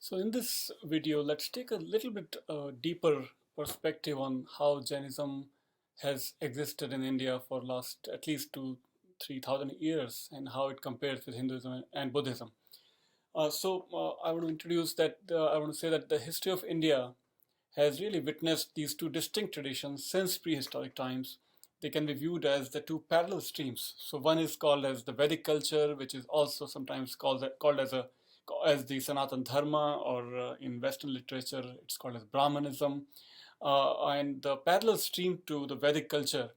So in this video, let's take a little bit deeper perspective on how Jainism has existed in India for last at least 3,000 years and how it compares with Hinduism and Buddhism. I want to introduce that. I want to say that the history of India has really witnessed these two distinct traditions since prehistoric times. They can be viewed as the two parallel streams. So one is called as the Vedic culture, which is also sometimes called as the Sanatan Dharma, or in Western literature, it's called as Brahmanism. And the parallel stream to the Vedic culture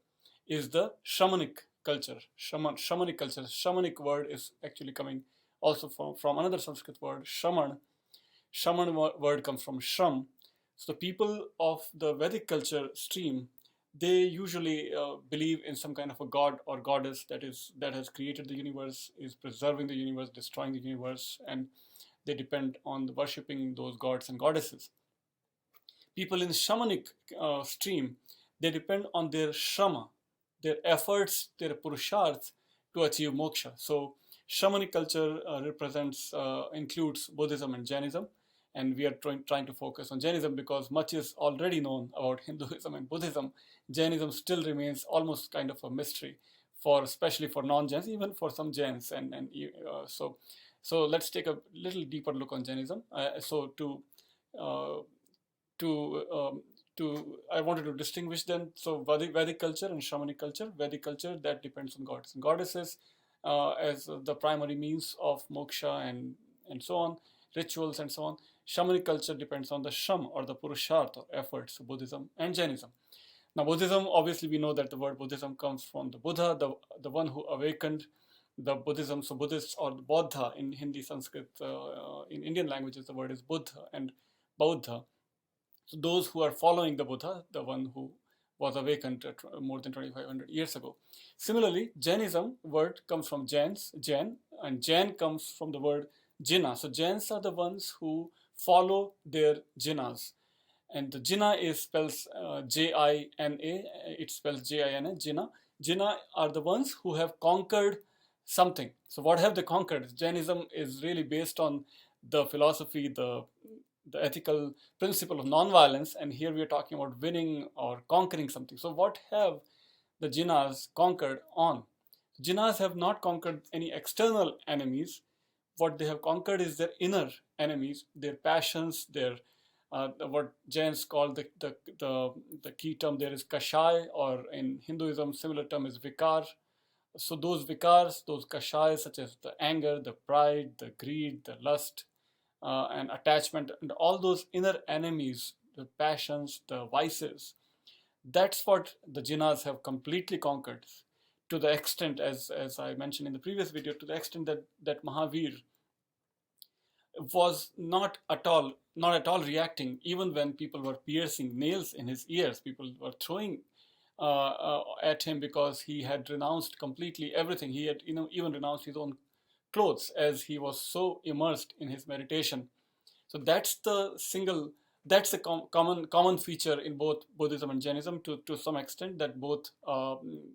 is the shamanic culture. Shamanic culture. Shamanic word is actually coming also from another Sanskrit word, shaman. Shaman word comes from shram. So the people of the Vedic culture stream, they usually believe in some kind of a god or goddess that has created the universe, is preserving the universe, destroying the universe, and they depend on the worshipping those gods and goddesses. People in shamanic stream, they depend on their shrama, their efforts, their purusharth to achieve moksha. So shamanic culture includes Buddhism and Jainism, and we are trying to focus on Jainism because much is already known about Hinduism and Buddhism. Jainism still remains almost kind of a mystery, especially for non-Jains, even for some Jains. So let's take a little deeper look on Jainism. Uh, to I wanted to distinguish them. So Vedic culture and shamanic culture. Vedic culture, that depends on gods and goddesses as the primary means of moksha and so on, rituals and so on. Shamanic culture depends on the shram or the purusharth or efforts, Buddhism and Jainism. Now Buddhism, obviously we know that the word Buddhism comes from the Buddha, the one who awakened the Buddhism. So Buddhists or Bodha in Hindi, Sanskrit, in Indian languages, the word is Buddha and Bauddha. So those who are following the Buddha, the one who was awakened more than 2,500 years ago. Similarly, Jainism word comes from Jain, and Jain comes from the word Jina. So Jains are the ones who follow their Jinas. And the Jina is spelled Jina, it spells Jina, Jina. Jina are the ones who have conquered something. So what have they conquered? Jainism is really based on the philosophy, the ethical principle of non-violence, and here we are talking about winning or conquering something. So what have the Jinas conquered on? Jinas have not conquered any external enemies. What they have conquered is their inner enemies, their passions, their what Jains call the key term there is kashai, or in Hinduism similar term is vikar. So those vikars, those kashais, such as the anger, the pride, the greed, the lust, and attachment, and all those inner enemies, the passions, the vices, that's what the Jinas have completely conquered, to the extent, as I mentioned in the previous video, to the extent that Mahavir was not at all reacting, even when people were piercing nails in his ears. People were throwing at him because he had renounced completely everything. He had even renounced his own clothes, as he was so immersed in his meditation. So that's the common feature in both Buddhism and Jainism, to some extent, that both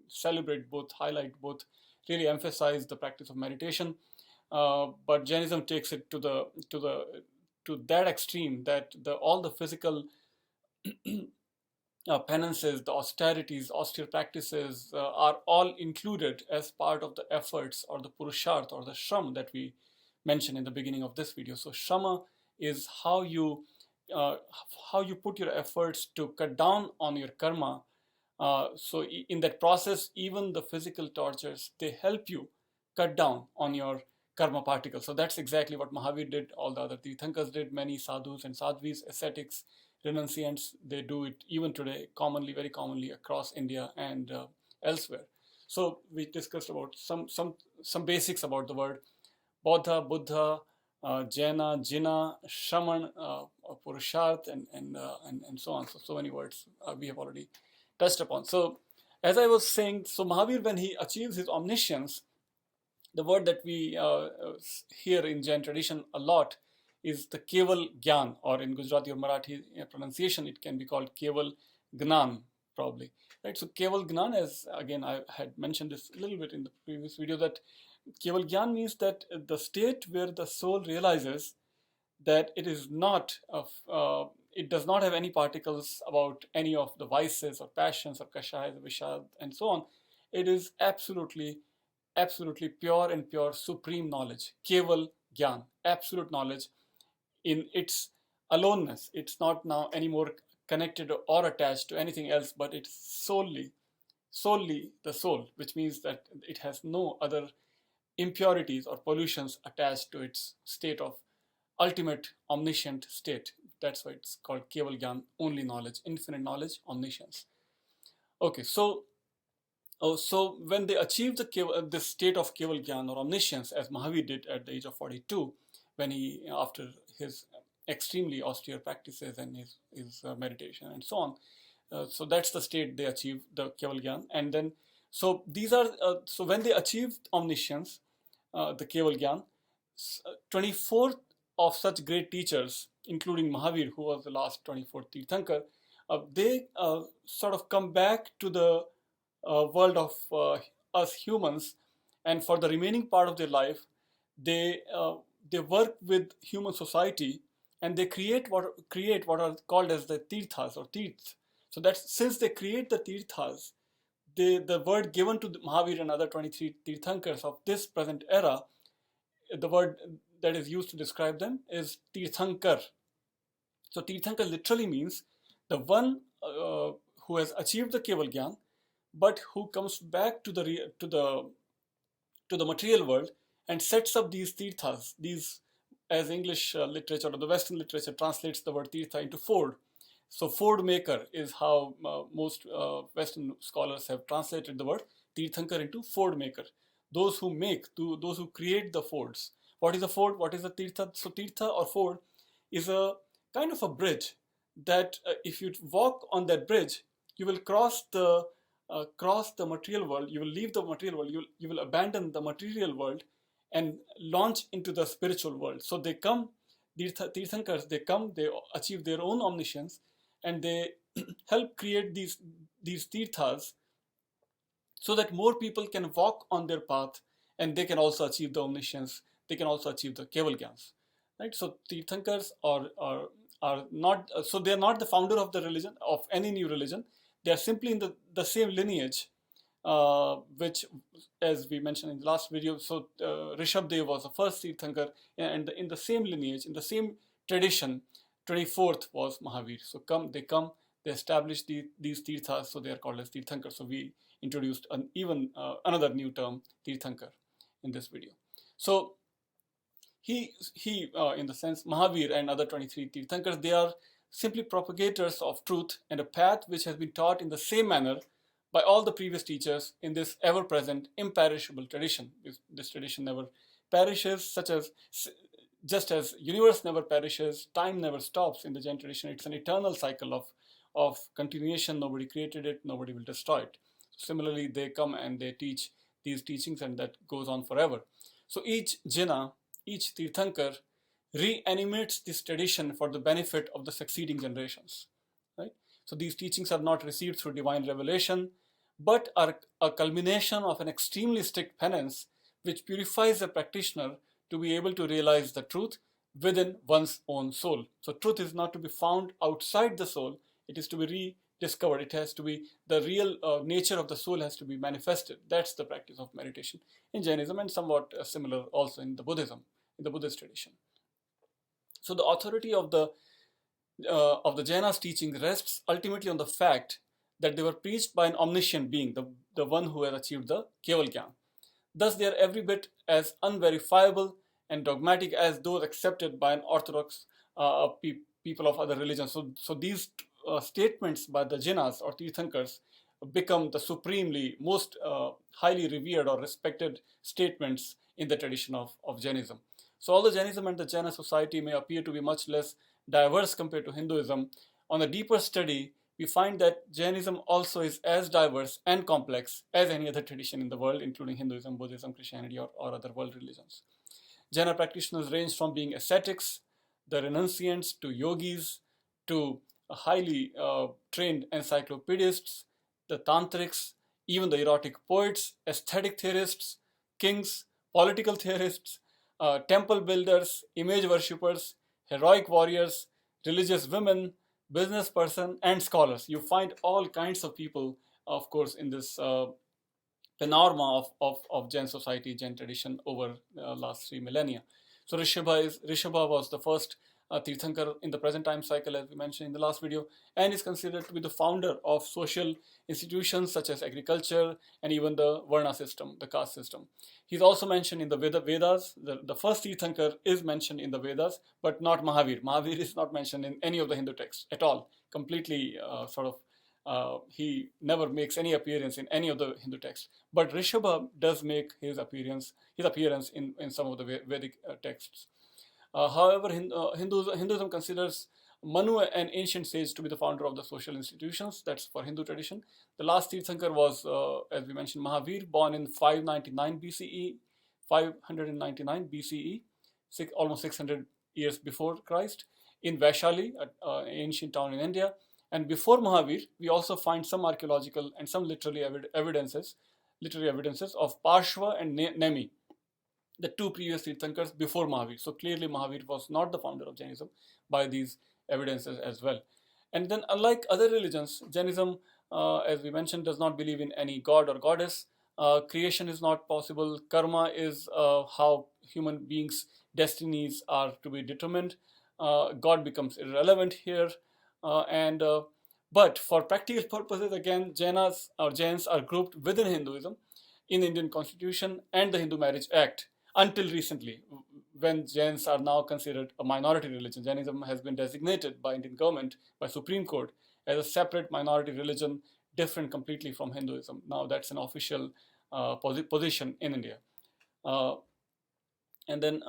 celebrate, both highlight, both really emphasize the practice of meditation. But Jainism takes it to that extreme, that all the physical penances, the austerities, austere practices are all included as part of the efforts or the purusharth or the shram that we mentioned in the beginning of this video. So shrama is how you put your efforts to cut down on your karma. So in that process, even the physical tortures, they help you cut down on your karma particles. So that's exactly what Mahavir did, all the other Tirthankars did, many sadhus and sadhvis, ascetics, renunciants, they do it even today, very commonly across India and elsewhere. So we discussed about some basics about the word Bodha, Buddha, Jaina, Jina, Shaman, Purusharth, and so on. So many words we have already touched upon. So as I was saying, so Mahavir, when he achieves his omniscience, the word that we hear in Jain tradition a lot is the Keval Gyan, or in Gujarati or Marathi pronunciation, it can be called Keval Gnan, probably. Right? So Keval Gnan, as again I had mentioned this a little bit in the previous video, that Keval Gyan means that the state where the soul realizes that it is not of it does not have any particles about any of the vices or passions or kashayas, vishad, and so on. It is absolutely pure and pure supreme knowledge, keval gyan, absolute knowledge in its aloneness. It's not now anymore connected or attached to anything else, but it's solely the soul, which means that it has no other impurities or pollutions attached to its state of ultimate omniscient state. That's why it's called Keval Gyan, only knowledge, infinite knowledge, omniscience. Okay, so when they achieved this state of Keval Gyan or omniscience, as Mahavir did at the age of 42, when he, after his extremely austere practices and his meditation and so on, so that's the state they achieve, the Keval Gyan. And then, so these are, so when they achieved omniscience, the Keval Gyan, 24 of such great teachers, including Mahavir, who was the last 24th Tirthankar, they sort of come back to the world of us humans, and for the remaining part of their life, they work with human society, and they create what are called as the tirthas or tirths. So that's, since they create the tirthas, the word given to Mahavir and other 23 Tirthankars of this present era, the word that is used to describe them is Tirthankar. So Tirthankar literally means the one who has achieved the Keval Gyan, but who comes back to the material world and sets up these tirthas. These, as English literature or the Western literature translates the word tirtha into ford. So ford maker is how most Western scholars have translated the word tirthankar into ford maker. Those who make, those who create the fords. What is a ford? What is a tirtha? So tirtha or ford is a kind of a bridge that if you walk on that bridge, you will cross the material world. You will leave the material world. You will abandon the material world and launch into the spiritual world. So they come, these Tirthankars, they come, they achieve their own omniscience, and they help create these tirthas so that more people can walk on their path, and they can also achieve the omniscience. They can also achieve the Keval Gyans, right? So Tirthankars are not, so they are not the founder of the religion, of any new religion. They are simply in the same lineage, which, as we mentioned in the last video, so Rishabdev was the first Tirthankar, and in the same lineage, in the same tradition, 24th was Mahavir. So they establish these tirthas, so they are called as Tirthankar. So we introduced another new term, Tirthankar, in this video. So he in the sense, Mahavir and other 23 Tirthankars, they are simply propagators of truth and a path which has been taught in the same manner by all the previous teachers in this ever-present, imperishable tradition. This tradition never perishes, just as universe never perishes, time never stops in the Jain tradition. It's an eternal cycle of continuation. Nobody created it, nobody will destroy it. Similarly, they come and they teach these teachings, and that goes on forever. So each Jina, each Tirthankar, reanimates this tradition for the benefit of the succeeding generations. Right? So these teachings are not received through divine revelation, but are a culmination of an extremely strict penance which purifies the practitioner to be able to realize the truth within one's own soul. So truth is not to be found outside the soul, it is to be rediscovered. It has to be, the real nature of the soul has to be manifested. That's the practice of meditation in Jainism, and somewhat similar also in the Buddhism, in the Buddhist tradition. So the authority of the Jainas' teaching rests ultimately on the fact that they were preached by an omniscient being, the one who has achieved the Keval Gyan. Thus, they are every bit as unverifiable and dogmatic as those accepted by an orthodox people of other religions. So these statements by the Jinas or Tirthankars become the supremely most highly revered or respected statements in the tradition of Jainism. So although Jainism and the Jaina society may appear to be much less diverse compared to Hinduism, on a deeper study, we find that Jainism also is as diverse and complex as any other tradition in the world, including Hinduism, Buddhism, Christianity, or other world religions. Jaina practitioners range from being ascetics, the renunciants, to yogis, to highly trained encyclopedists, the tantrics, even the erotic poets, aesthetic theorists, kings, political theorists, temple builders, image worshippers, heroic warriors, religious women, business person, and scholars. You find all kinds of people, of course, in this panorama of Jain society, Jain tradition over last 3 millennia. So Rishabha was the first Tirthankar in the present time cycle, as we mentioned in the last video, and is considered to be the founder of social institutions such as agriculture and even the Varna system, the caste system. He's also mentioned in the Vedas. The first Tirthankar is mentioned in the Vedas, but not Mahavir. Mahavir is not mentioned in any of the Hindu texts at all. Completely he never makes any appearance in any of the Hindu texts. But Rishabha does make his appearance in some of the Vedic texts. However, Hinduism considers Manu, an ancient sage, to be the founder of the social institutions. That's for Hindu tradition. The last Tirthankar was, as we mentioned, Mahavir, born in 599 BCE, 599 BCE, almost 600 years before Christ, in Vaishali, an ancient town in India. And before Mahavir, we also find some archaeological and some literary evidences of Parshva and Nemi, the two previous Tirthankars before Mahavir. So clearly Mahavir was not the founder of Jainism by these evidences as well. And then, unlike other religions, Jainism, as we mentioned, does not believe in any god or goddess. Creation is not possible. Karma is how human beings' destinies are to be determined. God becomes irrelevant here. And But for practical purposes, again, Jains are grouped within Hinduism in Indian Constitution and the Hindu Marriage Act until recently, when Jains are now considered a minority religion. Jainism has been designated by Indian government, by Supreme Court, as a separate minority religion, different completely from Hinduism. Now that's an official position in India. Uh, and then,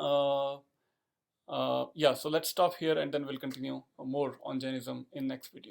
yeah, so let's stop here and then we'll continue more on Jainism in next video.